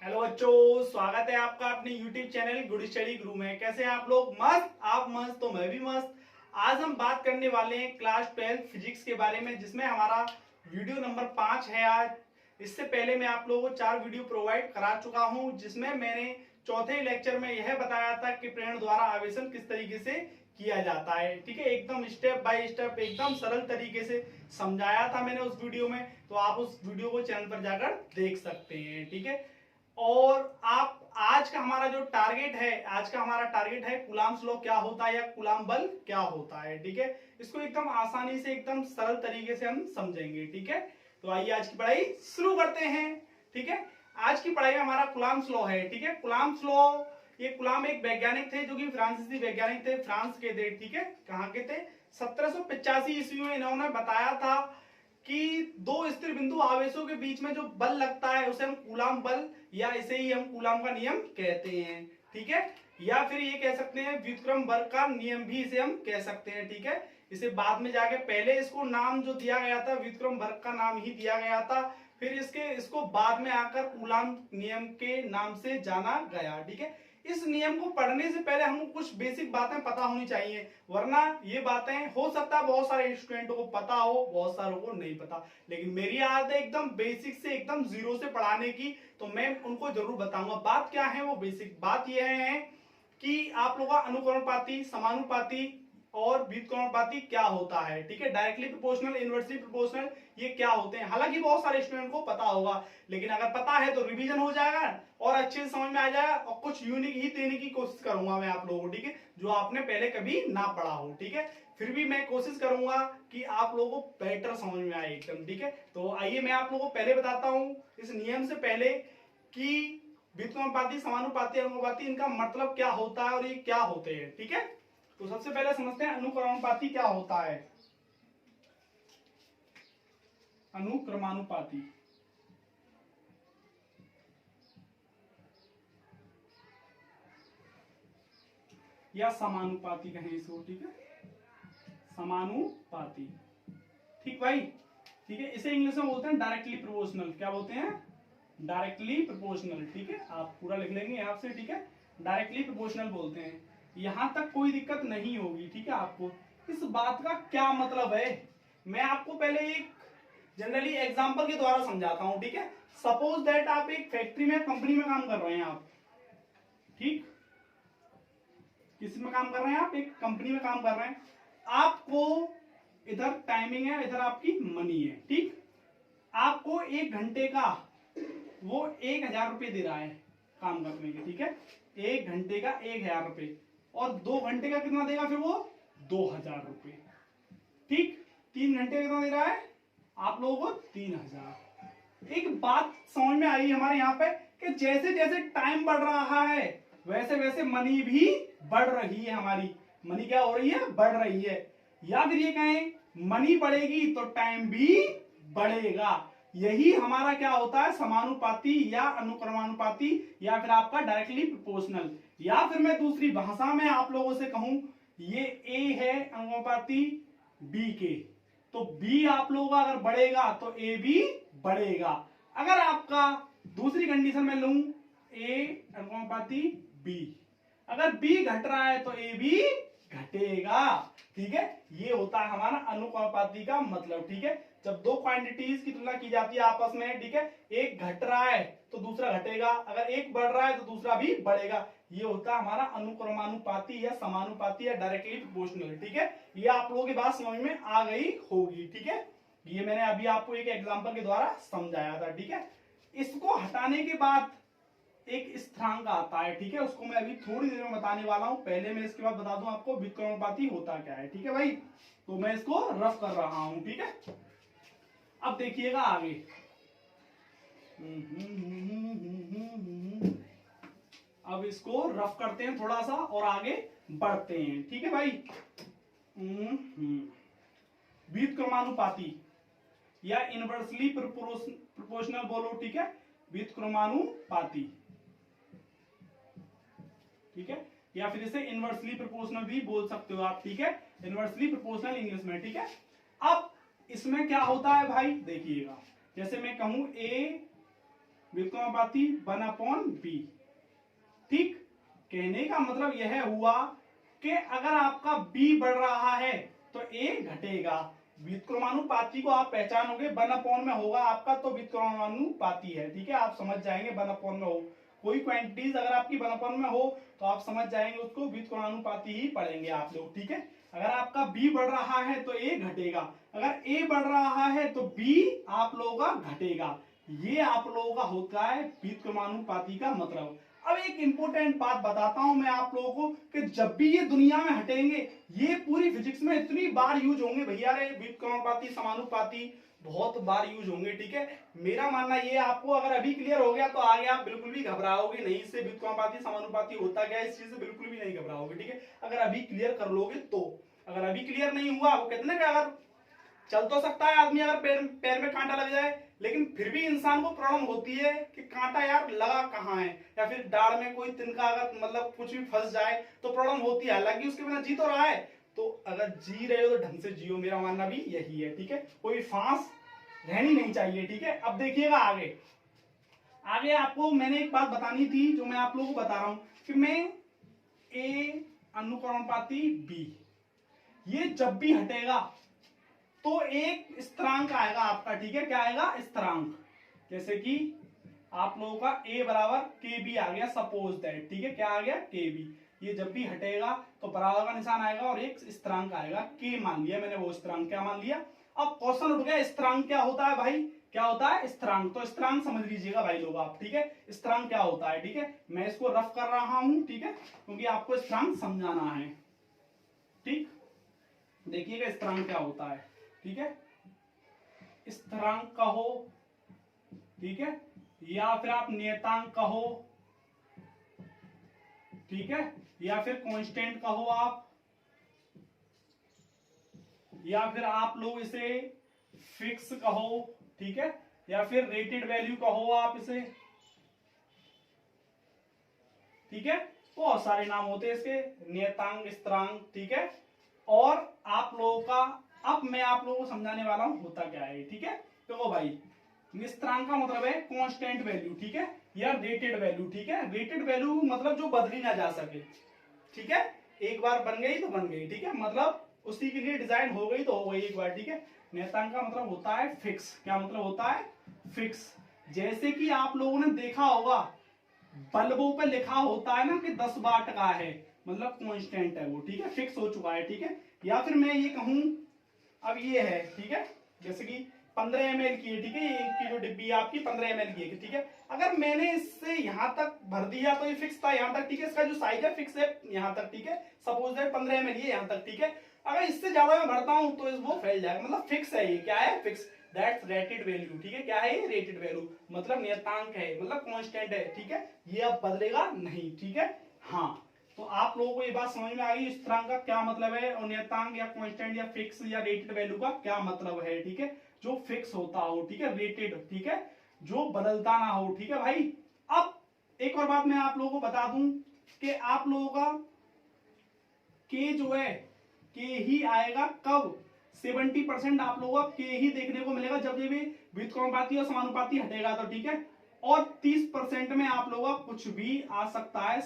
Hello बच्चों, स्वागत है आपका अपने YouTube चैनल गुड स्टडी गुरु में। कैसे हैं आप लोग? मस्त? आप मस्त तो मैं भी मस्त। आज हम बात करने वाले हैं क्लास 12 फिजिक्स के बारे में, जिसमें हमारा वीडियो नंबर 5 है आज। इससे पहले मैं आप लोगों को 4 वीडियो प्रोवाइड करा चुका हूं, जिसमें मैंने चौथे लेक्चर में यह बताया था कि प्रेरण द्वारा आवेशन किस तरीके से किया जाता है। ठीक है, एकदम स्टेप बाय स्टेप एकदम सरल तरीके से समझाया था मैंने उस वीडियो में। तो आप उस वीडियो को चैनल पर जाकर देख सकते हैं। ठीक है, और आप आज का हमारा जो टारगेट है, आज का हमारा टारगेट है कूलाम्स लॉ क्या होता है या कूलाम बल क्या होता है। ठीक है, इसको एकदम आसानी से एकदम सरल तरीके से हम समझेंगे। ठीक है, तो आइए आज की पढ़ाई शुरू करते हैं। ठीक है, आज की पढ़ाई में हमारा कूलाम्स लॉ है। ठीक है, कूलाम्स लॉ, ये कूलाम एक वैज्ञानिक थे जो कि फ्रांसीसी वैज्ञानिक थे, फ्रांस के थे। ठीक है, कहाँ के थे? 1785 ईस्वी में इन्होंने बताया था कि दो स्थिर बिंदु आवेशों के बीच में जो बल लगता है उसे हम कूलाम बल या इसे ही हम कूलाम का नियम कहते हैं। ठीक है, या फिर ये कह सकते हैं व्युत्क्रम बल का नियम भी इसे हम कह सकते हैं। ठीक है, इसे बाद में जाके पहले इसको नाम जो दिया गया था व्युत्क्रम बल का नाम ही दिया गया था, फिर इसको बाद में आकर कूलाम नियम के नाम से जाना गया। ठीक है, इस नियम को पढ़ने से पहले हमको कुछ बेसिक बातें पता होनी चाहिए, वरना ये बातें हो सकता है बहुत सारे स्टूडेंटों को पता हो, बहुत सारों को नहीं पता। लेकिन मेरी आदत है एकदम बेसिक से एकदम जीरो से पढ़ाने की, तो मैं उनको जरूर बताऊंगा। बात क्या है? वो बेसिक बात यह है कि आप लोगों का अनुक्रमणपाती, समानुपाती और व्युत्क्रमणपाती क्या होता है। ठीक है, डायरेक्टली प्रोपोर्शनल, इनवर्सली प्रोपोर्शनल, ये क्या होते हैं। हालांकि बहुत सारे स्टूडेंट को पता होगा, लेकिन अगर पता है तो रिवीजन हो जाएगा और अच्छे से समझ में आ जाएगा, और कुछ यूनिक ही देने की कोशिश करूंगा मैं आप लोगों को। ठीक है, जो आपने पहले कभी ना पढ़ा हो। ठीक है, फिर भी मैं कोशिश करूंगा कि आप लोगों को बेटर समझ में आए एकदम। ठीक है, तो आइए मैं आप लोगों को पहले बताता हूं इस नियम से पहले कि व्युत्क्रमणपाती, समानुपाती, अनुपाती इनका मतलब क्या होता है और ये क्या होते हैं। ठीक है, तो सबसे पहले समझते हैं अनुक्रमानुपाती क्या होता है। अनुक्रमानुपाती या समानुपाती कहें इसको। ठीक है, समानुपाती। ठीक भाई, ठीक है, इसे इंग्लिश में बोलते हैं डायरेक्टली प्रोपोर्शनल। क्या बोलते हैं? Directly proportional. ठीक है, आप पूरा लिख लेंगे यहाँ से। ठीक है, डायरेक्टली प्रोपोर्शनल बोलते हैं। यहां तक कोई दिक्कत नहीं होगी। ठीक है, आपको इस बात का क्या मतलब है मैं आपको पहले एक जनरली एग्जांपल के द्वारा समझाता हूं। ठीक है, सपोज दैट आप एक फैक्ट्री में, कंपनी में काम कर रहे हैं आप। ठीक, किस में काम कर रहे हैं आप? एक कंपनी में काम कर रहे हैं। आपको इधर टाइमिंग है, इधर आपकी मनी है। ठीक, आपको 1 घंटे का वो 1,000 रुपये दे रहा है काम करने के। ठीक है, 1 घंटे का 1,000 रुपये, और 2 घंटे का कितना देगा फिर वो? 2,000 रुपये। ठीक, 3 घंटे का कितना दे रहा है आप लोगों को? 3,000। एक बात समझ में आई हमारे यहाँ पे कि जैसे जैसे टाइम बढ़ रहा है वैसे वैसे मनी भी बढ़ रही है। हमारी मनी क्या हो रही है? बढ़ रही है। या फिर ये कहें मनी बढ़ेगी तो टाइम भी बढ़ेगा। यही हमारा क्या होता है? समानुपाती या अनुक्रमानुपाती, या फिर आपका डायरेक्टली प्रोपोर्शनल। या फिर मैं दूसरी भाषा में आप लोगों से कहूं, ये ए है अनुपाती बी के, तो बी आप लोगों का अगर बढ़ेगा तो ए भी बढ़ेगा। अगर आपका दूसरी कंडीशन में लूं, ए अनुपाती बी, अगर बी घट रहा है तो ए भी घटेगा। ठीक है, ये होता है हमारा अनुपाती का मतलब। ठीक है, जब दो क्वांटिटीज की तुलना की जाती है आपस में, ठीक है, एक घट रहा है तो दूसरा घटेगा, अगर एक बढ़ रहा है तो दूसरा भी बढ़ेगा। ये होता है हमारा अनुक्रमानुपाती या समानुपाती या डायरेक्टली प्रोपोर्शनल। ठीक है, ये आप लोगों की बात समझ में आ गई होगी। ठीक है, ये मैंने अभी आपको एक एग्जांपल के द्वारा समझाया था। ठीक है, इसको हटाने के बाद एक स्थिरांक आता है। ठीक है, उसको मैं अभी थोड़ी देर में बताने वाला हूं। पहले मैं इसके बाद बता दूं आपको व्युत्क्रमानुपाती होता क्या है। ठीक है भाई, तो मैं इसको रफ कर रहा हूं। ठीक है, अब देखिएगा आगे। अब इसको रफ करते हैं थोड़ा सा और आगे बढ़ते हैं। ठीक है भाई, व्युत्क्रमानुपाती या इनवर्सली प्रोपोर्शनल बोलो। ठीक है, व्युत्क्रमानुपाती। ठीक है, या फिर इसे इनवर्सली प्रोपोर्शनल भी बोल सकते हो आप। ठीक है, इनवर्सली प्रोपोर्शनल इंग्लिश में। ठीक है, अब इसमें क्या होता है भाई, देखिएगा, जैसे मैं कहूं ए व्युत्क्रमानुपाती 1/b। ठीक, कहने का मतलब यह हुआ कि अगर आपका b बढ़ रहा है तो a घटेगा। व्युत्क्रमानुपाती को आप पहचानोगे 1/, में होगा आपका तो व्युत्क्रमानुपाती है। ठीक है, आप समझ जाएंगे 1/, में हो कोई क्वांटिटीज अगर आपकी 1/, में हो तो आप समझ जाएंगे उसको व्युत्क्रमानुपाती ही पढ़ेंगे आप लोग। ठीक है, अगर आपका b बढ़ रहा है तो a घटेगा, अगर a बढ़ रहा है तो b आप लोगों का घटेगा। ये आप लोगों का होता है व्युत्क्रमानुपाती का मतलब। अब एक इंपॉर्टेंट बात बताता हूं मैं आप लोगों को कि जब भी ये दुनिया में हटेंगे, ये पूरी फिजिक्स में इतनी बार यूज होंगे भैया रे, व्युत्क्रमानुपाती समानुपाती बहुत बार यूज होंगे। ठीक है, मेरा मानना ये आपको अगर अभी क्लियर हो गया तो आगे आप बिल्कुल भी घबराओगे नहीं। इससे व्युत्क्रमानुपाती समानुपाती होता क्या है, इस चीज से बिल्कुल भी नहीं घबराओगे। ठीक है, अगर अभी क्लियर कर लोगे तो। अगर अभी क्लियर नहीं हुआ, वो कहते ना कि अगर चल तो सकता है आदमी अगर पैर में कांटा लग जाए, लेकिन फिर भी इंसान को प्रॉब्लम होती है कि कांटा यार लगा कहाँ है, या फिर दाढ़ में कोई तिनका अगर मतलब कुछ भी फंस जाए तो प्रॉब्लम होती है। हालांकि उसके बिना जी तो रहा है, तो अगर जी रहे हो तो ढंग से जियो, मेरा मानना भी यही है। ठीक है, कोई फांस रहनी नहीं चाहिए। ठीक है, अब देखिएगा आगे। आगे आपको मैंने एक बात बतानी थी जो मैं आप लोगों को बता रहा हूं कि मैं ए अनुक्रमानुपाती बी, ये जब भी हटेगा तो एक स्थिरांक आएगा आपका। ठीक है, क्या आएगा, स्थिरांक। जैसे कि आप लोगों का a बराबर के बी आ गया, सपोज दैट। ठीक है, क्या आ गया, के बी। ये जब भी हटेगा तो बराबर का निशान आएगा और एक स्थिरांक आएगा k, मान लिया मैंने वो स्थिरांक, क्या मान लिया। अब क्वेश्चन उठ गया स्थिरांक क्या होता है भाई, क्या होता है स्थिरांक। तो स्थिरांक समझ लीजिएगा भाई लोग आप। ठीक है, स्थिरांक क्या होता है। ठीक है, मैं इसको रफ कर रहा हूं, ठीक है, क्योंकि आपको स्थिरांक समझाना है। ठीक, देखिएगा स्थिरांक क्या होता है। ठीक है, स्थिरांक कहो, ठीक है, या फिर आप नियतांक कहो, ठीक है, या फिर कांस्टेंट कहो आप, या फिर आप लोग इसे फिक्स कहो, ठीक है, या फिर रेटेड वैल्यू कहो आप इसे। ठीक है, बहुत सारे नाम होते हैं इसके, नियतांक, स्थिरांक। ठीक है, और आप लोगों का अब मैं आप लोगों को समझाने वाला हूं होता क्या है। ठीक है, देखो भाई, स्थिरांक का मतलब है कांस्टेंट वैल्यू, ठीक है, या रेटेड वैल्यू। ठीक है, रेटेड वैल्यू मतलब जो बदली ना जा सके। ठीक है, एक बार बन गई तो बन गई। ठीक है, मतलब उसी के लिए डिजाइन हो गई तो हो गई एक बार। ठीक है, नियतांक का मतलब होता है फिक्स। क्या मतलब होता है, फिक्स। जैसे कि आप लोगों ने देखा होगा बल्बों पे लिखा होता है ना कि 10 वाट का है, मतलब कांस्टेंट है वो। ठीक है, फिक्स हो चुका है। ठीक है, या फिर मैं ये कहूं, अब ये है, ठीक है, जैसे कि 15 ml की है। ठीक है, ये की जो डिब्बी आपकी 15 ml की है। ठीक है, अगर मैंने इससे यहां तक भर दिया तो ये फिक्स था यहां तक। ठीक है, इसका जो साइज है फिक्स है यहां तक। ठीक है, सपोज दैट 15 ml ये यहां तक। ठीक है, अगर इससे ज्यादा मैं भरता हूं तो वो फैल जाएगा, मतलब फिक्स है। ये क्या है, फिक्स, दैट्स रेटेड वैल्यू। ठीक है, क्या है ये, रेटेड वैल्यू, मतलब नियतांक है, मतलब कांस्टेंट है। ठीक है, ये अब बदलेगा नहीं। ठीक है, हाँ, तो आप लोगों को ये बात समझ में आ गई स्थिरांक का क्या मतलब है, और नियतांक या कांस्टेंट या फिक्स या रेटेड वैल्यू का क्या मतलब है। ठीक है, जो फिक्स होता हो, ठीक है, रेटेड, ठीक है, जो बदलता ना हो। ठीक है भाई, अब एक और बात मैं आप लोगों को बता दूं कि आप लोगों का के जो है, के ही आएगा कब, 70% आप लोगों को के ही देखने को मिलेगा जब ये भी व्युत्क्रमानुपाती और समानुपाती हटेगा तो। ठीक है, और 30% में आप लोगों का कुछ भी आ सकता है,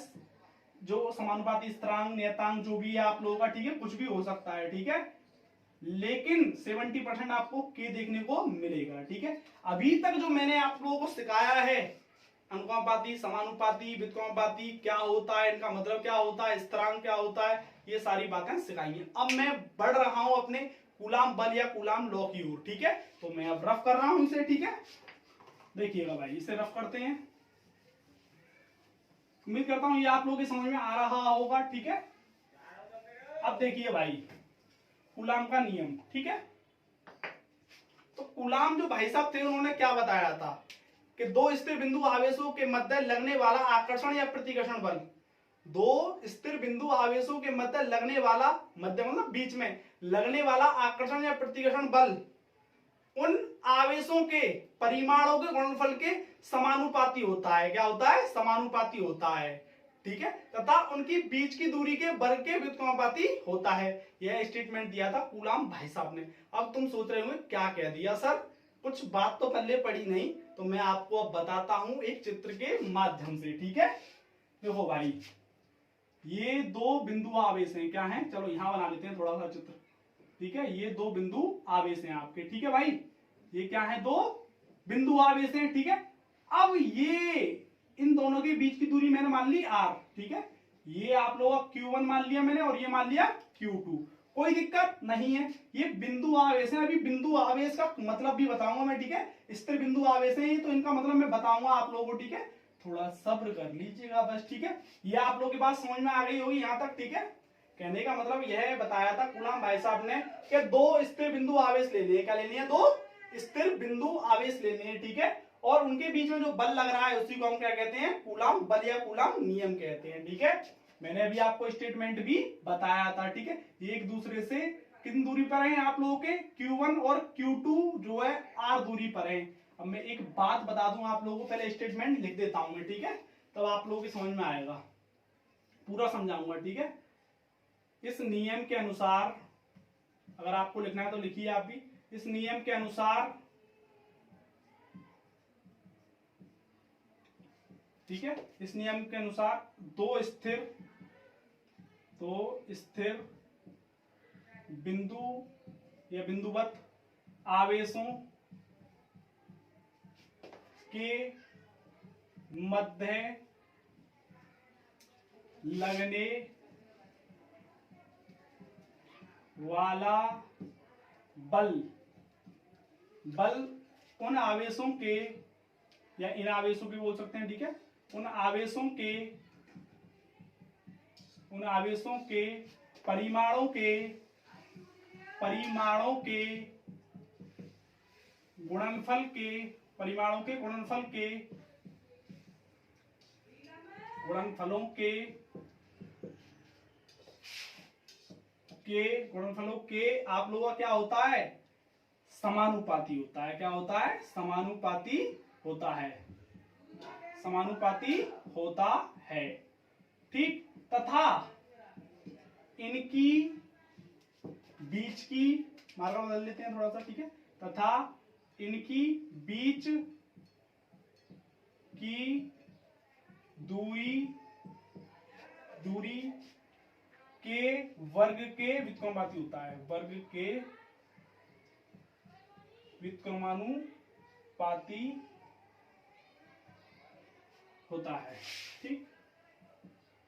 जो समानुपाती, स्थिरांक, नियतांक जो भी है आप लोगों का। ठीक है, कुछ भी हो सकता है। ठीक है, लेकिन 70% आपको के देखने को मिलेगा। ठीक है, अभी तक जो मैंने आप लोगों को सिखाया है, अनुपाती, समानुपाती, व्युत्क्रमानुपाती क्या होता है, इनका मतलब क्या होता है, स्थिरांक क्या होता है, ये सारी बातें सिखाई हैं। अब मैं बढ़ रहा हूं अपने कूलाम बल या कूलाम लॉ की ओर। ठीक है, तो मैं अब रफ कर रहा हूं इसे। ठीक है, देखिएगा भाई, इसे रफ करते हैं। उम्मीद करता हूं ये आप लोगों की समझ में आ रहा होगा। ठीक है, अब देखिए भाई, कूलाम का नियम। ठीक है, तो कूलाम जो भाई साहब थे उन्होंने क्या बताया था कि दो स्थिर बिंदु आवेशों के मध्य लगने वाला आकर्षण या प्रतिकर्षण बल, दो स्थिर बिंदु आवेशों के मध्य लगने वाला, मध्य मतलब बीच में लगने वाला आकर्षण या प्रतिकर्षण बल उन आवेशों के परिमाणों के गुणनफल के समानुपाती होता है। क्या होता है, समानुपाती होता है। ठीक है, तथा उनकी बीच की दूरी के वर्ग के व्युत्क्रमानुपाती होता है। यह स्टेटमेंट दिया था कूलाम भाई साहब ने। अब तुम सोच रहे होंगे क्या कह दिया सर, कुछ बात तो पल्ले पड़ी नहीं, तो मैं आपको अब बताता हूं एक चित्र के माध्यम से, ठीक है। देखो भाई, ये दो बिंदु आवेश हैं, क्या हैं, चलो यहां बना लेते हैं थोड़ा सा चित्र, ठीक है। ये दो बिंदु आवेश हैं आपके, ठीक है भाई, ये क्या है, दो बिंदु आवेश हैं, ठीक है। अब ये इन दोनों के बीच की दूरी मैंने मान ली r, ठीक है। ये आप लोगों का q1 मान लिया मैंने और ये मान लिया q2, कोई दिक्कत नहीं है। ये बिंदु आवेश है, अभी बिंदु आवेश का मतलब भी बताऊंगा मैं, ठीक है। स्थिर बिंदु आवेश है ये, तो इनका मतलब मैं बताऊंगा आप लोगों को, ठीक है। थोड़ा सब्र कर लीजिएगा बस, ठीक है। ये आप लोगों की बात समझ में आ गई होगी यहां तक, ठीक है। कहने का मतलब यह बताया था कूलाम भाई साहब ने कि दो स्थिर बिंदु आवेश ले लिए, क्या लेनी है, दो स्थिर बिंदु आवेश लेने हैं, ठीक है। और उनके बीच में जो बल लग रहा है उसी को हम क्या कहते हैं, कूलाम बल या कूलाम नियम कहते हैं, ठीक है। मैंने अभी आपको स्टेटमेंट भी बताया था, ठीक है। ये एक दूसरे से कितनी दूरी पर है आप लोगों के, Q1 और Q2 जो है R दूरी पर है। अब मैं एक बात बता दूं आप लोगों को, पहले स्टेटमेंट लिख देता हूं मैं, ठीक है, तब आप लोगों की समझ में आएगा, पूरा समझाऊंगा, ठीक है। इस नियम के अनुसार, अगर आपको लिखना है तो लिखिए आप भी, इस नियम के अनुसार, ठीक है, इस नियम के अनुसार दो स्थिर बिंदु या बिंदुवत आवेशों के मध्य लगने वाला बल उन आवेशों के, या इन आवेशों के बोल सकते हैं, ठीक है, उन आवेशों के परिमाणों के गुणनफल गुणनफलों के आप लोगों का क्या होता है, समानुपाती होता है। क्या होता है, समानुपाती होता है, ठीक। तथा इनकी बीच की, मार्का बदल लेते हैं थोड़ा सा, ठीक है, तथा इनकी बीच की दूरी के वर्ग के व्युत्क्रमानुपाती होता है, वर्ग के व्युत्क्रमानुपाती होता है, ठीक,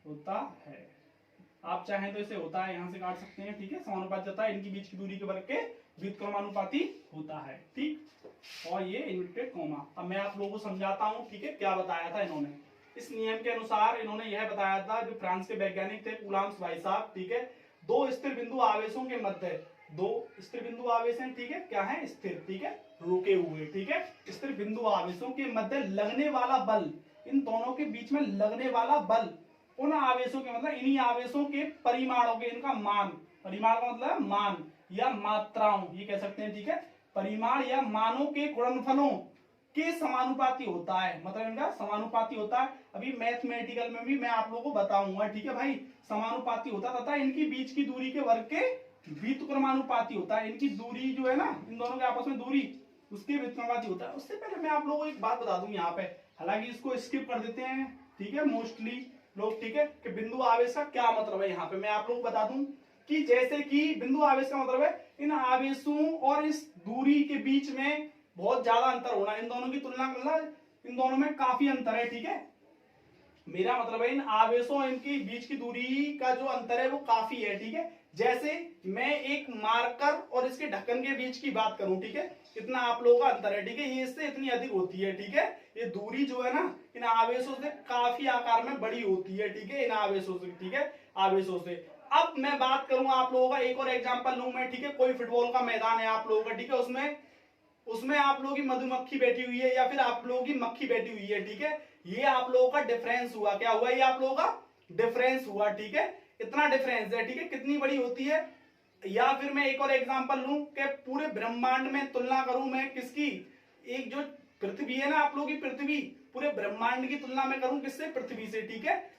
होता है। आप चाहें तो इसे होता है यहां से काट सकते हैं, ठीक है। समानुपाती होता है, इनकी बीच की दूरी के वर्ग के व्युत्क्रमानुपाती होता है, ठीक। और ये इन्वर्टेड कॉमा, अब मैं आप लोगों को समझाता हूं, ठीक है, क्या बताया था इन्होंने। इस नियम के अनुसार इन्होंने यह बताया था, जो फ्रांस के वैज्ञानिक थे कूलाम भाई साहब, ठीक है, दो स्थिर बिंदु आवेशों के मध्य, दो स्थिर बिंदु आवेश हैं, ठीक है, क्या है, स्थिर, ठीक है, रुके हुए, ठीक है, स्थिर बिंदु आवेशों के मध्य लगने वाला बल, इन दोनों के बीच में लगने वाला बल उन आवेशों के, मतलब इन्हीं आवेशों के परिमाणों के, इनका मान, परिमाण का मतलब मान या मात्राओं, ये कह सकते हैं, ठीक है, परिमाण या मानों के गुणनफलों के समानुपाती होता है, मतलब इनका समानुपाती होता है। अभी मैथमेटिकल में भी मैं आप लोगों को बताऊंगा, ठीक है भाई, समानुपाती होता है, तथा इनकी बीच की दूरी के वर्ग के व्युत्क्रमानुपाती होता है। इनकी दूरी जो है ना, इन दोनों के आपस में दूरी, उसके व्युत्क्रमानुपाती होता है। उससे पहले मैं आप लोगों को एक बात बता दूं यहाँ पे, हालांकि इसको स्किप कर देते हैं, ठीक है, मोस्टली लोग, ठीक है, कि बिंदु आवेश का क्या मतलब है। यहाँ पे मैं आप लोगों को बता दूं कि जैसे कि बिंदु आवेश का मतलब है इन आवेशों और इस दूरी के बीच में बहुत ज्यादा अंतर होना, इन दोनों की तुलना, मतलब इन दोनों में काफी अंतर है, ठीक है। मेरा मतलब है इन आवेशों और इनकी बीच की दूरी का जो अंतर है वो काफी है, ठीक है। जैसे मैं एक मार्कर और इसके ढक्कन के बीच की बात करूं, ठीक है, इतना आप लोगों का अंतर है, ठीक है, ये इससे इतनी अधिक होती है, ठीक है। ये दूरी जो है ना, इन आवेशों से काफी आकार में बड़ी होती है, ठीक है, इन आवेशों से, ठीक है, आवेशों से। अब मैं बात करूं आप लोगों का, एक और एग्जांपल लूं मैं, ठीक है, कोई फुटबॉल का मैदान है आप लोगों का, ठीक है, उसमें आप लोगों की मधुमक्खी बैठी हुई है या फिर आप लोगों की मक्खी बैठी हुई है, ठीक है। ये आप लोगों का डिफरेंस हुआ, क्या हुआ, ये आप लोगों का डिफरेंस हुआ, ठीक है, इतना डिफरेंस है, ठीक है, कितनी बड़ी होती है। या फिर मैं एक और एग्जांपल लूं कि पूरे ब्रह्मांड में तुलना करूं मैं किसकी, एक जो पृथ्वी है ना आप लोगों की, पृथ्वी, पूरे ब्रह्मांड की तुलना में करूं किससे, पृथ्वी से, ठीक है।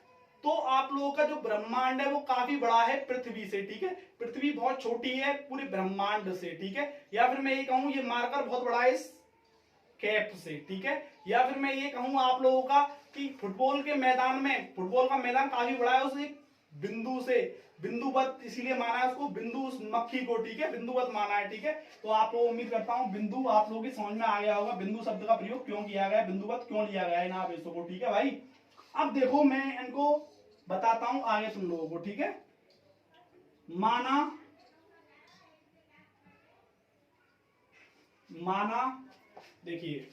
तो आप लोगों का जो ब्रह्मांड है वो काफी बड़ा है पृथ्वी से, ठीक है, पृथ्वी बहुत छोटी है पूरे ब्रह्मांड से, ठीक है। या फिर मैं ये कहूं ये मार्कर बहुत बड़ा है इस कैप से, ठीक है। या फिर मैं ये कहूँ आप लोगों का कि फुटबॉल के मैदान में, फुटबॉल का मैदान काफी बड़ा है, उसे बिंदु से, बिंदुवत इसीलिए माना है उसको, बिंदु उस मक्खी को, ठीक है, बिंदुवत माना है, ठीक है। तो आप लोग उम्मीद करता हूँ बिंदु आप लोगों की समझ में आ गया होगा, बिंदु शब्द का प्रयोग क्यों किया गया है, बिंदुवत क्यों लिया गया है इन आवेशों को, ठीक है भाई। अब देखो मैं इनको बताता हूं आगे तुम लोगों को, ठीक है। माना, माना देखिए,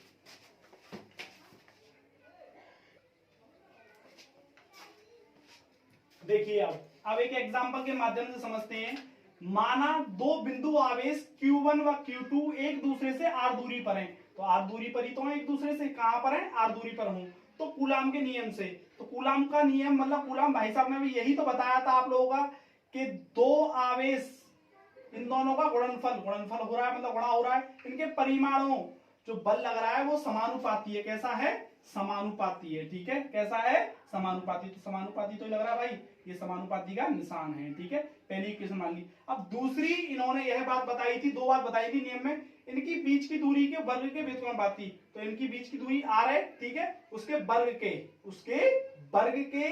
देखिए अब एक एग्जांपल के माध्यम से समझते हैं। माना दो बिंदु आवेश Q1 व Q2 एक दूसरे से r दूरी पर हैं, तो r दूरी पर ही तो है, एक दूसरे से कहां पर है, r दूरी पर हूं, तो कूलाम के नियम से, तो कूलाम का नियम मतलब कूलाम भाई साहब ने भी यही तो बताया था आप लोगों का कि दो आवेश, इन दोनों का गुणनफल, गुणनफल हो रहा है मतलब गुणा हो रहा है, इनके परिमाणों जो बल लग रहा है वो समानुपाती है। कैसा है, समानुपाती है, ठीक है। कैसा है, समानुपाती, तो समानुपाती तो लग रहा है भाई, ये समानुपाती का निशान है, ठीक है। पहली इक्वेशन मान ली। अब दूसरी इन्होंने यह बात बताई थी, दो बात बताई थी नियम में, इनकी बीच की दूरी के वर्ग के व्युत्क्रमानुपाती, तो इनकी बीच की दूरी r है, ठीक है, उसके वर्ग के, उसके वर्ग के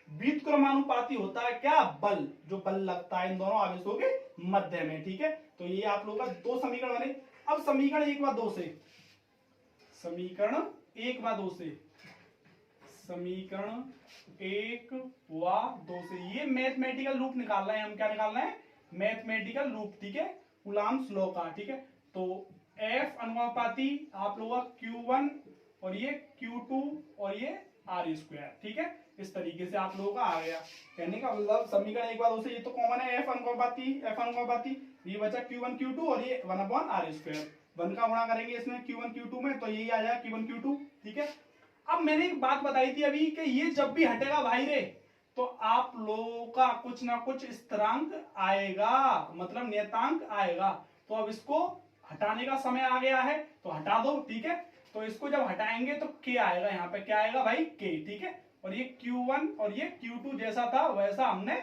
व्युत्क्रमानुपाती होता है क्या, बल, जो बल लगता है इन दोनों आवेशों के मध्य में, ठीक है। तो ये आप लोगों का दो समीकरण बने। अब समीकरण 1 व 2 से, समीकरण 1 व 2 से, समीकरण 1 व 2 से ये मैथमेटिकल रूप निकालना है, हम क्या निकालना है, मैथमेटिकल रूप, ठीक है, कूलाम्स लॉ का, ठीक है। तो F अनुपाती आप लोगों का Q1 और ये Q2 और ये R स्क्वायर, ठीक है। इस तरीके से आप लोगों का आ गया, कहने का मतलब समीकरण 1 व 2 से ये तो कॉमन है, F अनुपाती, ये बचा Q1 Q2 और ये 1/r स्क्वायर, 1 का गुणा करेंगे इसमें Q1 Q2 में, तो यही आ जाएगा Q1 Q2, ठीक है। अब मैंने एक बात बताई थी अभी कि ये जब भी हटेगा भाई रे, तो आप लोगों का कुछ ना कुछ स्थिरांक आएगा, मतलब नियतांक आएगा। तो अब इसको हटाने का समय आ गया है, तो हटा दो, ठीक है। तो इसको जब हटाएंगे तो k आएगा, यहाँ पे क्या आएगा भाई, k, ठीक है। और ये Q1 और ये Q2 जैसा था वैसा हमने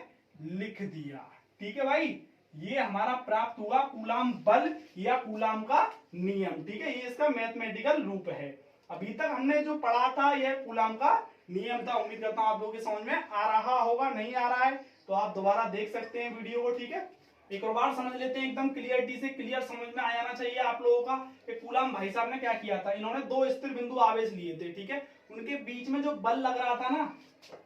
लिख दिया, ठीक है भाई। ये हमारा प्राप्त हुआ कूलाम बल या कूलाम का नियम, ठीक है। ये इसका मैथमेटिकल रूप है। अभी तक हमने जो पढ़ा था यह कूलाम का नियम था। उम्मीद करता हूं आप लोगों की समझ में आ रहा होगा, नहीं आ रहा है तो आप दोबारा देख सकते हैं वीडियो को, ठीक है। एक और बार समझ लेते हैं, एकदम क्लियरिटी से, क्लियर समझ में आ जाना चाहिए आप लोगों का कि कूलाम भाई साहब ने क्या किया था। इन्होंने दो स्थिर बिंदु आवेश लिए थे, ठीक है। उनके बीच में जो बल लग रहा था ना,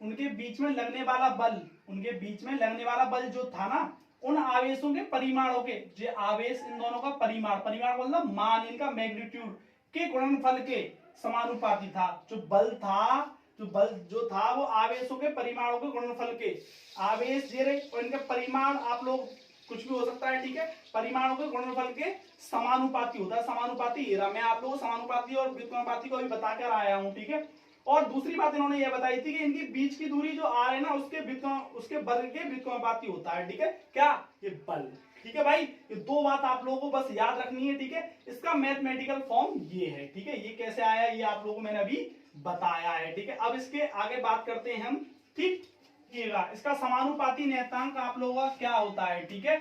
उनके बीच में लगने वाला बल, उनके बीच में लगने वाला बल जो था ना, उन आवेशों के परिमाणों के, जो आवेश इन दोनों का परिमाण, परिमाण मतलब मान, इनका मैग्नीट्यूड के गुणनफल के समानुपाती था। जो बल था, जो बल जो था वो आवेशों के परिमाणों के गुणनफल के, आवेश दे रहे और इनके परिमाण आप लोग कुछ भी हो सकता है, ठीक है, परिमाणों के गुणनफल के समानुपाती होता है। समानुपाती हेरा मैं आप लोगों को समानुपाती और व्युत्क्रमानुपाती को भी बताकर आया हूं, ठीक है। और दूसरी बात इन्होंने यह बताई थी कि इनकी बीच की दूरी जो r है ना, उसके वर्ग के व्युत्क्रमानुपाती होता है, ठीक है। क्या, ये बल, ठीक है भाई। ये दो बात आप लोगों को बस याद रखनी है, ठीक है। इसका मैथमेटिकल फॉर्म ये है, ठीक है। ये कैसे आया ये आप लोगों को मैंने अभी बताया है, ठीक है। अब इसके आगे बात करते हैं हम, ठीक। इसका समानुपाती नियतांक आप लोगों का क्या होता है, ठीक है।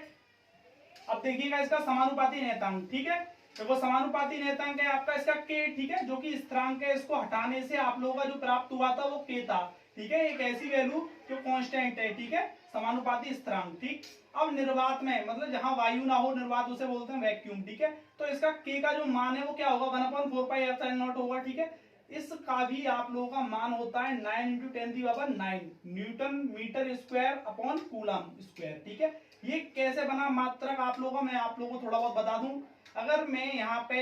अब देखिएगा इसका समानुपाती नियतांक, ठीक है। तो वो समानुपाती नियतांक है आपका इसका k, ठीक है, जो कि स्थिरांक है। इसको हटाने से आप लोगों का जो प्राप्त हुआ था वो k था, ठीक है। एक ऐसी वैल्यू जो कांस्टेंट है, ठीक है, समानुपाती स्थिरांक, ठीक। अब निर्वात में, मतलब जहां वायु ना हो, निर्वात उसे बोलते हैं वैक्यूम, ठीक है। तो इसका k का जो मान है वो क्या होगा, 1/4πε0 होगा, ठीक है। इसका भी आप लोगों का मान होता है 9 × 10⁹ newton metre square upon coulomb square, ठीक है। ये कैसे बना मात्रक आप लोगों का मैं आप लोगों को थोड़ा बहुत बता दूं। अगर मैं यहाँ पे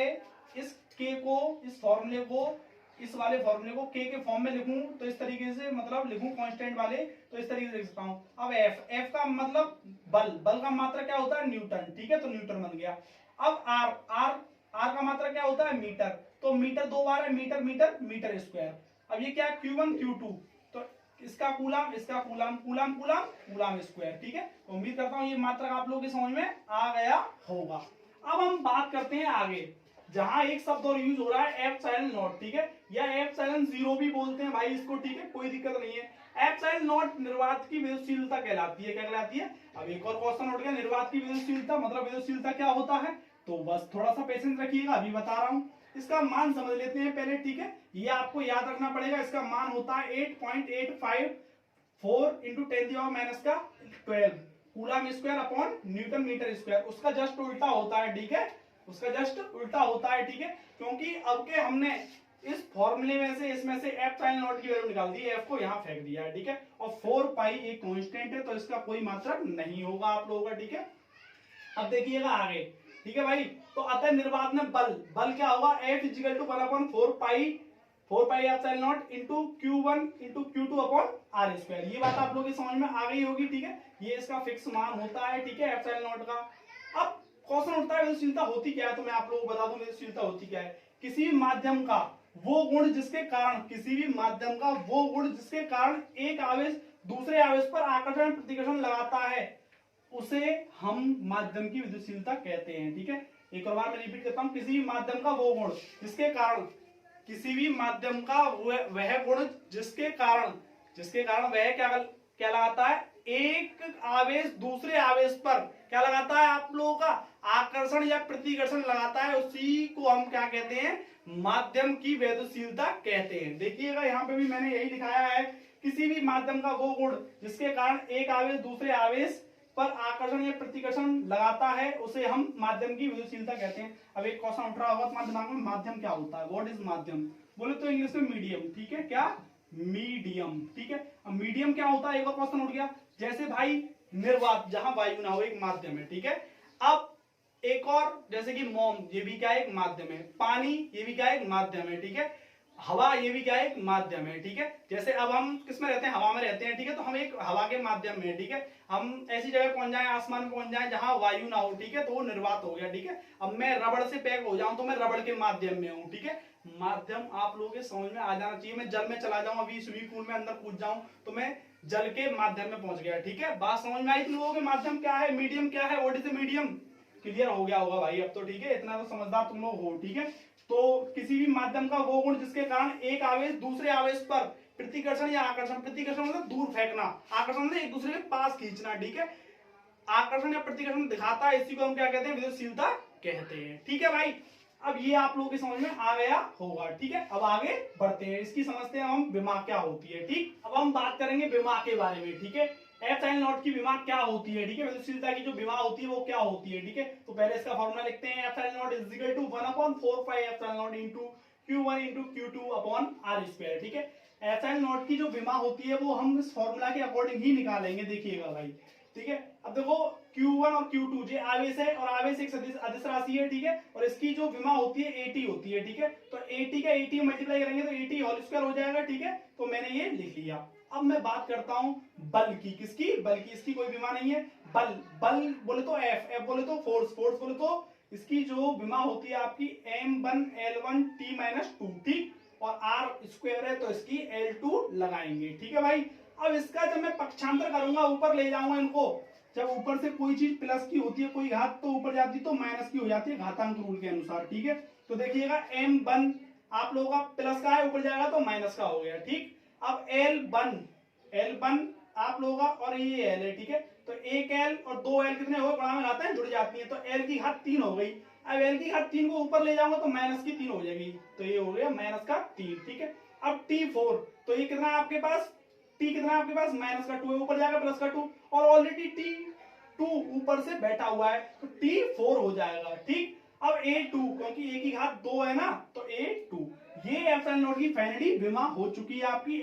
इस k को, इस फॉर्मूले को, इस वाले फॉर्मूले को k के फॉर्म में लिखूं तो इस तरीके से, मतलब लिखूं कांस्टेंट वाले, तो इस तरीके से लिख सकता हूं। अब f का मतलब बल, बल का मात्रा क्या होता है, न्यूटन, ठीक है, तो न्यूटन बन गया। अब r का मात्रा क्या होता है, मीटर, तो मीटर दो बार है, मीटर मीटर मीटर स्क्वायर। अब ये क्या है, Q1 Q2, तो इसका कूलाम, इसका coulomb, coulomb coulomb coulomb square, ठीक है। तो उम्मीद करता हूं ये मात्रक आप लोगों की समझ में आ गया होगा। अब हम बात करते हैं आगे, जहां एक शब्द और यूज हो रहा है एप्सिलॉन नॉट, ठीक है, या एप्सिलॉन जीरो भी बोलते हैं भाई इसको, ठीक है, कोई दिक्कत नहीं है। एप्सिलॉन नॉट निर्वात की विद्युतशीलता कहलाती है, क्या कहलाती है। अब एक और क्वेश्चन उठ गया, निर्वात की विद्युतशीलता मतलब विद्युतशीलता क्या होता है, तो बस थोड़ा सा पेशेंस रखिएगा, अभी बता रहा हूं। इसका मान समझ लेते हैं पहले, ठीक है। ये आपको याद रखना पड़ेगा, इसका मान होता है 8.854 into 10⁻12 coulomb square upon newton metre square. उसका जस्ट उल्टा होता है, ठीक है, उसका जस्ट उल्टा होता है, ठीक है। क्योंकि अब के हमने इस फॉर्मूले में से इसमें से एप्सिलॉन नॉट की वैल्यू निकाल दी, एफ को यहाँ फेंक दिया है, ठीक है। और 4 पाई एक कांस्टेंट है, तो इसका कोई मात्रक नहीं होगा आप लोगों का, ठीक है। अब देखिएगा आगे, ठीक है भाई। तो अतः निर्वात में बल क्या होगा, F equal to 1/4 pi epsilon naught into Q1 into Q2 upon R square. ये बात आप लोगों की समझ में आ गई होगी, ठीक है। ये इसका फिक्स मान होता है, ठीक है, एप्सिलॉन नॉट का। अब क्वेश्चन उठता है विद्युतशीलता होती क्या है, तो मैं आप लोगों को बता दूं विद्युतशीलता होती क्या है। किसी भी माध्यम का वो गुण जिसके कारण, किसी भी माध्यम का वो गुण जिसके कारण एक आवेश दूसरे आवेश पर आकर्षण प्रतिकर्षण लगाता है, उसे हम माध्यम की विद्युतशीलता कहते हैं, ठीक है। एक और बार मैं रिपीट करता हूं, किसी भी माध्यम का वो गुण जिसके कारण, किसी भी माध्यम का वह गुण जिसके कारण वह क्या लगाता है, एक आवेश दूसरे आवेश पर क्या लगाता है, आप लोगों का आकर्षण या प्रतिकर्षण लगाता है, उसी को हम क्या कहते हैं, माध्यम की विद्युतशीलता कहते हैं। देखिएगा यहाँ पे भी मैंने यही दिखाया है, किसी भी माध्यम का वो गुण जिसके कारण एक आवेश दूसरे आवेश पर आकर्षण या प्रतिकर्षण लगाता है, उसे हम माध्यम की विद्युतशीलता कहते हैं। अब एक क्वेश्चन उठ रहा होगा तुम्हारे दिमाग में, माध्यम क्या होता है, व्हाट इज माध्यम, बोले तो इंग्लिश में मीडियम, ठीक है, क्या मीडियम, ठीक है। अब मीडियम क्या होता है, एक और क्वेश्चन उठ गया। जैसे भाई निर्वात, जहां वायु ना हो, एक माध्यम है, ठीक है। अब एक और जैसे कि मोम, ये भी क्या है, एक माध्यम है। पानी, ये भी क्या है, एक माध्यम है, ठीक है। हवा, ये भी क्या है, एक माध्यम है, ठीक है। जैसे अब हम किस में रहते हैं, हवा में रहते हैं, ठीक है। तो हम एक हवा के माध्यम में, ठीक है। हम ऐसी जगह पहुंच जाए, आसमान में पहुंच जाए जहां वायु ना हो, ठीक है, तो वो निर्वात हो गया, ठीक है। अब मैं रबड़ से पैक हो जाऊं तो मैं रबड़ के माध्यम में हूं, ठीक है। माध्यम आप लोगों के समझ में आ जाना चाहिए। मैं जल में चला जाऊं, अभी स्विमिंग पूल में अंदर कूद जाऊं, तो मैं जल के माध्यम में पहुंच गया, ठीक है। बात समझ में आई तुम लोगों के, माध्यम क्या है, मीडियम क्या है, what is the medium, clear हो गया होगा भाई अब तो, ठीक है। इतना तो समझदार तुम लोग हो, ठीक है। तो किसी भी माध्यम का वो गुण जिसके कारण एक आवेश दूसरे आवेश पर प्रतिकर्षण या आकर्षण, प्रतिकर्षण मतलब दूर फेंकना, आकर्षण मतलब एक दूसरे के पास खींचना, ठीक है। आकर्षण या प्रतिकर्षण दिखाता है, इसी को हम क्या कहते हैं, विद्युतशीलता कहते हैं, ठीक है भाई। अब ये आप लोगों की समझ में आ गया होगा, ठीक है। अब आगे बढ़ते हैं, इसकी समझते हैं हम विमा क्या होती है, ठीक। अब हम बात करेंगे विमा के बारे में, ठीक है। एप्सिलॉन नॉट की विमा क्या होती है, ठीक है। विद्युतशीलता की जो विमा होती है वो क्या होती है, ठीक है। तो पहले इसका फॉर्मूला लिखते हैं, epsilon naught is equal to 1/4 pi epsilon naught into Q1 into Q2 upon R square, ठीक है। एप्सिलॉन नॉट की जो विमा होती है वो हम इस फॉर्मूला के अकॉर्डिंग ही निकालेंगे, देखिएगा भाई, ठीक है। अब देखो Q1 और Q2 ये आवेश है, और आवेश एक अदिश राशि है, ठीक है। और इसकी जो विमा होती है 80 होती है, ठीक है। तो 80 का 80 मल्टीप्लाई करेंगे तो 80 होल स्क्वायर हो जाएगा, ठीक है। तो मैंने ये लिख लिया। अब मैं बात करता हूं बल की, किसकी, बल की। इसकी कोई विमा नहीं है। बल बोले तो एफ बोले तो फोर्स बोले तो इसकी जो विमा होती है आपकी m1L1T-2, ठीक। और आर स्क्वायर है तो इसकी L2 लगाएंगे, ठीक है भाई। अब इसका जब मैं पक्षांतर करूंगा, ऊपर ले जाऊंगा इनको, जब ऊपर से कोई चीज प्लस की होती है, कोई घात तो ऊपर जाती है तो माइनस की हो जाती है, घातांक रूल के अनुसार, ठीक है। तो देखिएगा m1 आप लोगों का प्लस का है, ऊपर जाएगा तो माइनस का हो गया, ठीक। अब L1 आप लोगों का, और ये L है, ठीक है। तो एक L और दो L कितने हो गए, गुणा में घाते हैं, जुड़ जाती है, तो L की घात 3 हो गई। अब L की घात 3 को ऊपर ले जाऊंगा तो माइनस की 3 हो जाएगी, तो ये हो गया माइनस का 3, ठीक है। अब T4, तो ये कितना है आपके पास, T कितना है आपके पास, माइनस का 2 है, ऊपर जाएगा प्लस का 2, और ऑलरेडी T2 ऊपर से बैठा हुआ है, तो T4 हो जाएगा, ठीक। अब A2, क्योंकि A की घात 2 है ना, तो A2, ये एप्सिलॉन नॉट की फाइनली विमा हो चुकी है आपकी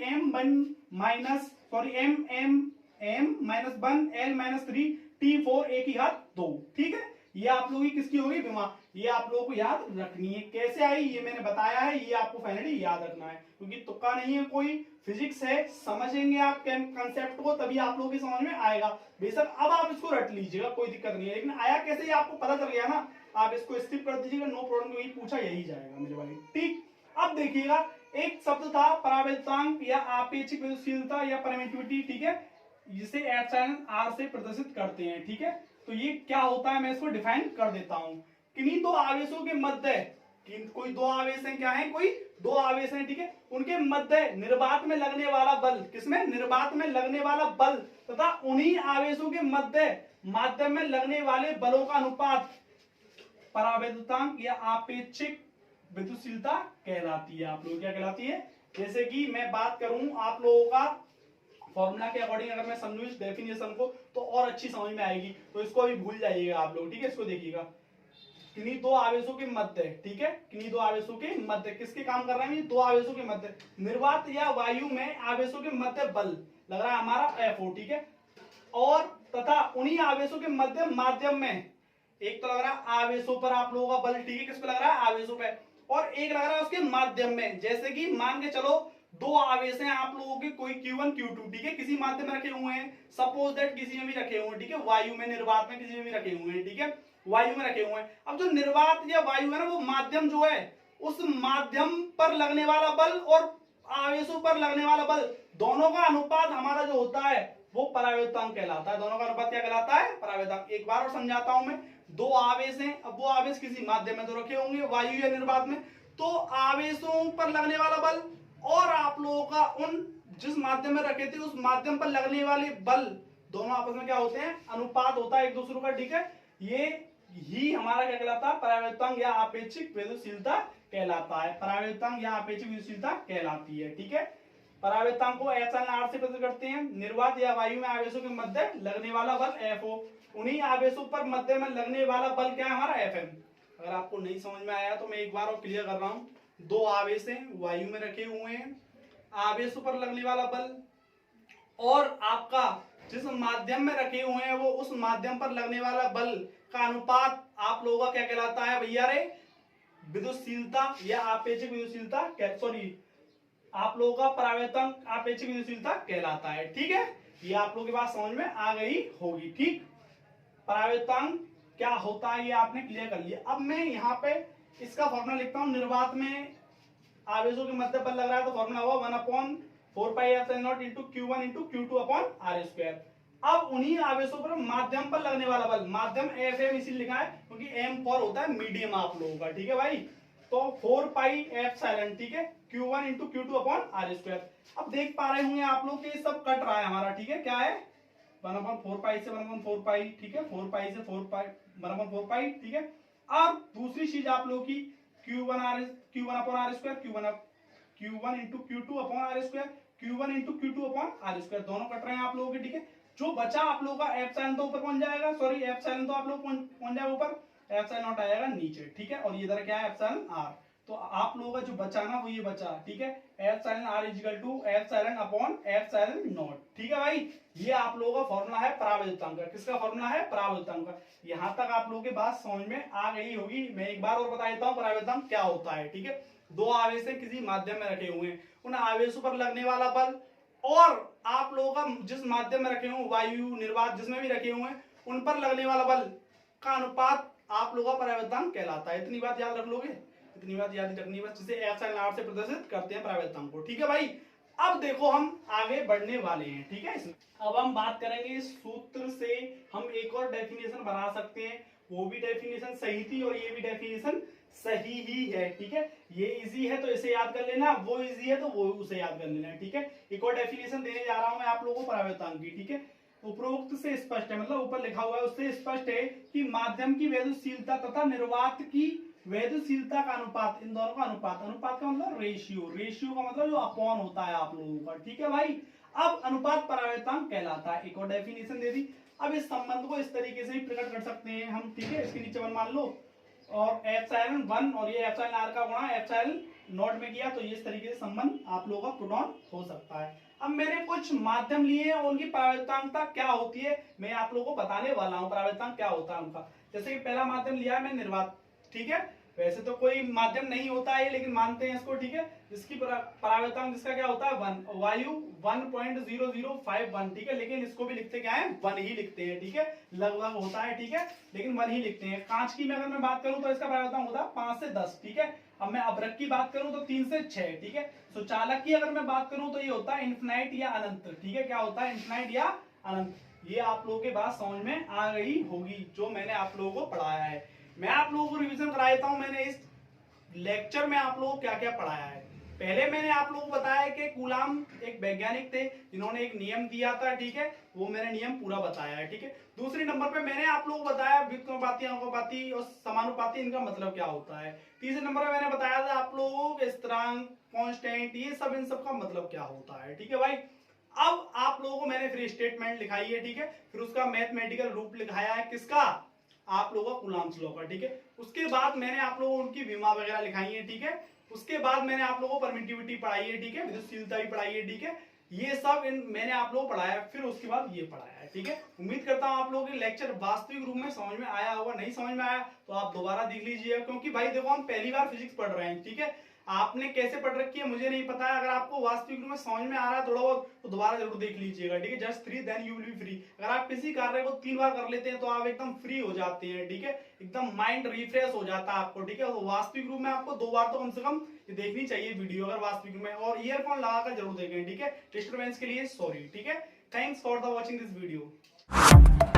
m-1L-3 T4 A की घात 2, ठीक है। ये आप लोगों की किसकी होगी, विमा। ये आप लोगों को याद रखनी है, कैसे आई ये मैंने बताया है, ये आपको फाइनली याद रखना है, क्योंकि तुक्का नहीं है कोई, फिजिक्स है, समझेंगे आप कंसेप्ट को तभी आप लोगों की समझ में आएगा। बेशक अब आप इसको रट लीजिएगा, कोई दिक्कत नहीं है, लेकिन आया कैसे ये आपको पता चल गया ना, आप इसको स्किप कर दीजिएगा, नो प्रॉब्लम, क्योंकि पूछा यही जाएगा मेरे भाई, ठीक। अब देखिएगा एक शब्द था परावैद्युतांक या आपेक्षिक विद्युतशीलता या परमिटिविटी, ठीक है, जिसे एप्सिलॉन आर से प्रदर्शित करते हैं, ठीक है। तो ये क्या होता है, मैं इसको डिफाइन कर देता हूं। किन्हीं दो आवेशों के मध्य, कोई दो आवेश हैं, क्या है, कोई दो आवेश हैं, ठीक है, उनके मध्य निर्वात में लगने वाला बल, किसमें, निर्वात में लगने वाला बल, तथा उन्हीं आवेशों के मध्य माध्यम में लगने वाले बलों का अनुपात परावैद्युतांक या आपेक्षिक विद्युतशीलता कहलाती है। आप लोग क्या कहलाती है? जैसे कि मैं बात करूं आप लोगों का फॉर्मूला के अकॉर्डिंग, अगर मैं समझूं इस डेफिनेशन को तो और अच्छी समझ में आएगी, तो इसको अभी भूल जाइएगा आप लोग, ठीक है। इसको देखिएगा, किन्हीं दो आवेशों के मध्य, ठीक है, किन्हीं दो आवेशों के मध्य, किसके काम कर रहे हैं ये? दो आवेशों के मध्य निर्वात या वायु में आवेशों के मध्य बल लग रहा है हमारा F, ठीक है। और तथा उन्हीं आवेशों के मध्य माध्यम में, एक तो लग रहा है आवेशों पर आप लोगों का बल, ठीक है, किस पे लग रहा है? आवेशों पे। और एक लग रहा है उसके माध्यम में, जैसे कि मान के चलो दो आवेश हैं आप लोगों के, कोई Q1 Q2, ठीक है, किसी माध्यम में रखे हुए हैं, सपोज दैट किसी में भी रखे हुए हैं, ठीक है, वायु में, निर्वात में, किसी में भी रखे हुए हैं, ठीक है, वायु में रखे हुए हैं। अब जो निर्वात या वायु है ना, वो माध्यम जो है, उस माध्यम पर लगने वाला बल और आवेशों पर लगने वाला बल, दोनों का अनुपात हमारा जो होता है वो परावर्तनांक कहलाता है। दोनों का अनुपात क्या कहलाता है? परावर्तनांक। एक बार और समझाता हूं मैं। दो आवेश हैं, अब वो आवेश किसी माध्यम में तो रखे होंगे, वायु या निर्वात में, तो आवेशों पर लगने वाला बल और आप लोगों का उन जिस माध्यम में रखे थे उस माध्यम पर लगने वाले बल, दोनों आपस में क्या होते हैं? अनुपात होता है एक दूसरे का, ठीक है। ये ही हमारा क्या कहलाता है? परावर्तनांक या आपेक्षिक विद्युतशीलता कहलाता है। परावर्तनांक या आपेक्षिक विद्युतशीलता कहलाती है, ठीक है। परावर्तनांक को एप्सिलॉन से प्रदर्शित करते हैं। निर्वात या वायु में आवेशों के मध्य लगने वाला बल Fo, उन्हीं आवेशों पर मध्य में लगने वाला बल क्या है हमारा? Fm। अगर आपको नहीं समझ में आया तो मैं एक बार और क्लियर कर रहा हूं। दो आवेश हैं, वायु में रखे हुए हैं, आवेशों पर लगने वाला बल और आपका जिस माध्यम में रखे हुए हैं वो उस माध्यम पर लगने वाला बल का अनुपात आप लोगों का क्या कहलाता है भैया रे? विद्युतशीलता या आपेक्षिक विद्युतशीलता, सॉरी, आप लोगों का परावर्तनांक आपेक्षिक विद्युतशीलता कहलाता है, ठीक है। ये आप लोगों के पास समझ में आ गई होगी, ठीक। परावर्तनांक क्या होता है ये आपने क्लियर कर लिया। अब मैं यहाँ पे इसका फॉर्मूला लिखता हूँ। निर्वात में आवेशों के मध्य बल लग रहा है तो फॉर्मूला हुआ 1/4πε0 into Q1 into Q2 upon R²। अब उन्हीं आवेशों पर माध्यम पर लगने वाला बल, माध्यम FM इसीलिए लिखा है क्योंकि M फॉर होता है मीडियम आप लोगों का, ठीक है भाई। तो 4πε, ठीक है, Q1 into Q2 upon R²। अब देख पा रहे होंगे आप लोग कि सब कट रहा है हमारा, ठीक है, क्या है? 1/4π से 1/4π, ठीक है, 4π से 4π, 1/4π, ठीक है। अब दूसरी चीज आप लोगों की Q1 upon R², Q1 into Q2 upon R², Q1 into Q2 upon R², दोनों कट रहे हैं आप लोगों के, ठीक है। जो बचा आप लोगों का एप्सिलॉन तो ऊपर पहुंच जाएगा, सॉरी एप्सिलॉन तो आप लोग पहुंच जाएगा ऊपर, एप्सिलॉन नॉट आएगा नीचे, ठीक है। और ये इधर क्या है? Epsilon R। तो आप लोगों का जो बचा ना वो ये बचा, ठीक है, epsilon R equal to epsilon upon epsilon naught, ठीक है भाई। ये आप लोगों का फॉर्मूला है परावर्तनांक का। किसका फॉर्मूला है? परावर्तनांक का। यहां तक आप लोगों के बात समझ में आ गई होगी। मैं एक बार और बता देता हूं परावर्तनांक क्या होता है, ठीक है। दो आवेश किसी माध्यम में रखे हुए हैं, उन आवेशों पर लगने वाला बल और आप लोगों का जिस माध्यम में रखे हुए, वायु, निर्वात, जिसमें भी रखे हुए हैं, उन पर लगने वाला बल का अनुपात आप लोगों का परावर्तनांक कहलाता है। इतनी बात याद रख लोगे, इतनी बात याद रखनी बस, जिसे एप्सिलॉन R से प्रदर्शित करते हैं परावर्तनांक को, ठीक है भाई। अब देखो हम आगे बढ़ने वाले हैं, ठीक है। अब हम बात करेंगे इस सूत्र से हम एक और डेफिनेशन बना सकते हैं। वो भी डेफिनेशन सही थी और ये भी डेफिनेशन सही ही है, ठीक है। ये इजी है तो इसे याद कर लेना, वो इजी है तो वो उसे याद कर लेना, ठीक है। एक और डेफिनेशन देने जा रहा हूं मैं आप लोगों को परावर्तनांक की, ठीक है। उपरोक्त से स्पष्ट है, मतलब ऊपर लिखा हुआ है उससे स्पष्ट है कि माध्यम की वैद्युतशीलता तथा निर्वात की वैद्युतशीलता का अनुपात, इन दोनों का अनुपात, अनुपात का मतलब रेशियो, रेशियो का मतलब जो अपॉन होता है आप लोगों का, ठीक है भाई। अब अनुपात परावर्तनांक कहलाता है। एक और डेफिनेशन दे दी। अब इस संबंध को इस तरीके से ही प्रकट कर सकते हैं हम, ठीक है। इसके नीचे मान लो और एप्सिलॉन 1 और ये एप्सिलॉन R का गुणा एप्सिलॉन नॉट में किया तो ये इस तरीके से संबंध आप लोगों का पुट ऑन हो सकता है। अब मैंने कुछ माध्यम लिए हैं, उनकी परावर्तनांकता क्या होती है मैं आप लोगों को बताने वाला हूं। परावर्तनांक क्या होता है उनका। जैसे कि पहला माध्यम लिया है मैंने निर्वात, ठीक है। वैसे तो कोई माध्यम नहीं होता है लेकिन मानते हैं इसको, ठीक है। इसकी परावर्तनांक जिसका क्या होता है 1, वायु 1.0051, ठीक है। लेकिन इसको भी लिखते क्या है? 1 ही लिखते हैं, ठीक है। लगभग होता है, ठीक है, लेकिन 1 ही लिखते हैं। कांच की अगर मैं बात करूं तो इसका परावर्तनांक होता है 5 से 10, ठीक है। अब मैं अभ्रक की बात करूं तो 3 से 6, ठीक है। तो चालक की अगर मैं बात करूं तो ये होता है इन्फिनाइट या अनंत, ठीक है। क्या होता है? इन्फिनाइट या अनंत। ये आप लोगों के बात समझ में आ गई होगी जो मैंने आप लोगों को पढ़ाया है। मैं आप लोगों को रिवीजन करा देता हूं मैंने इस लेक्चर में आप लोगों को क्या क्या पढ़ाया है। पहले मैंने आप लोगों को बताया कि कूलाम एक वैज्ञानिक थे जिन्होंने एक नियम दिया था, ठीक है, वो मैंने नियम पूरा बताया है, ठीक है। दूसरे नंबर पे मैंने आप लोगों को बताया व्युत्क्रमानुपाती, अनुपाती और समानुपाती इनका मतलब क्या होता है। तीसरे नंबर पे मैंने बताया था आप लोगों को स्थिरांक, कांस्टेंट, ये सब इन सब का मतलब क्या होता है, ठीक है भाई। अब आप लोगों को मैंने फिर स्टेटमेंट लिखाई है, ठीक है, फिर उसका मैथमेटिकल रूप लिखाया है, किसका, आप लोगों का कूलाम्स लॉ का, ठीक है। उसके बाद मैंने आप लोगों को उनकी विमा वगैरह लिखाई है, ठीक है। उसके बाद मैंने आप लोगों को परमिटिविटी पढ़ाई है, ठीक है, विद्युतशीलता भी पढ़ाई है, ठीक है। ये सब मैंने आप लोगों को पढ़ाया, फिर उसके बाद ये पढ़ाया है, ठीक है। उम्मीद करता हूं आप लोगों के लेक्चर वास्तविक रूप में समझ में आया होगा। नहीं समझ में आया तो आप दोबारा देख लीजिएगा, क्योंकि भाई देखो हम पहली बार फिजिक्स पढ़ रहे हैं, ठीक है। आपने कैसे पढ़ रखी है मुझे नहीं पता है। अगर आपको वास्तविक रूप में समझ में आ रहा है थोड़ा बहुत तो दोबारा जरूर देख लीजिएगा, ठीक है। Just 3 then you will be free. अगर आप किसी कार्य को 3 बार कर लेते हैं तो आप एकदम फ्री हो जाते हैं, ठीक है, एकदम माइंड रिफ्रेश हो जाता है आपको, ठीक है। तो वास्तविक रूप में आपको 2 बार तो कम से कम ये देखनी चाहिए वीडियो, अगर वास्तविक में, और ईयरफोन लगाकर जरूर देखें, ठीक है। डिस्टर्बेंस के लिए सॉरी, ठीक है। Thanks for the watching this video.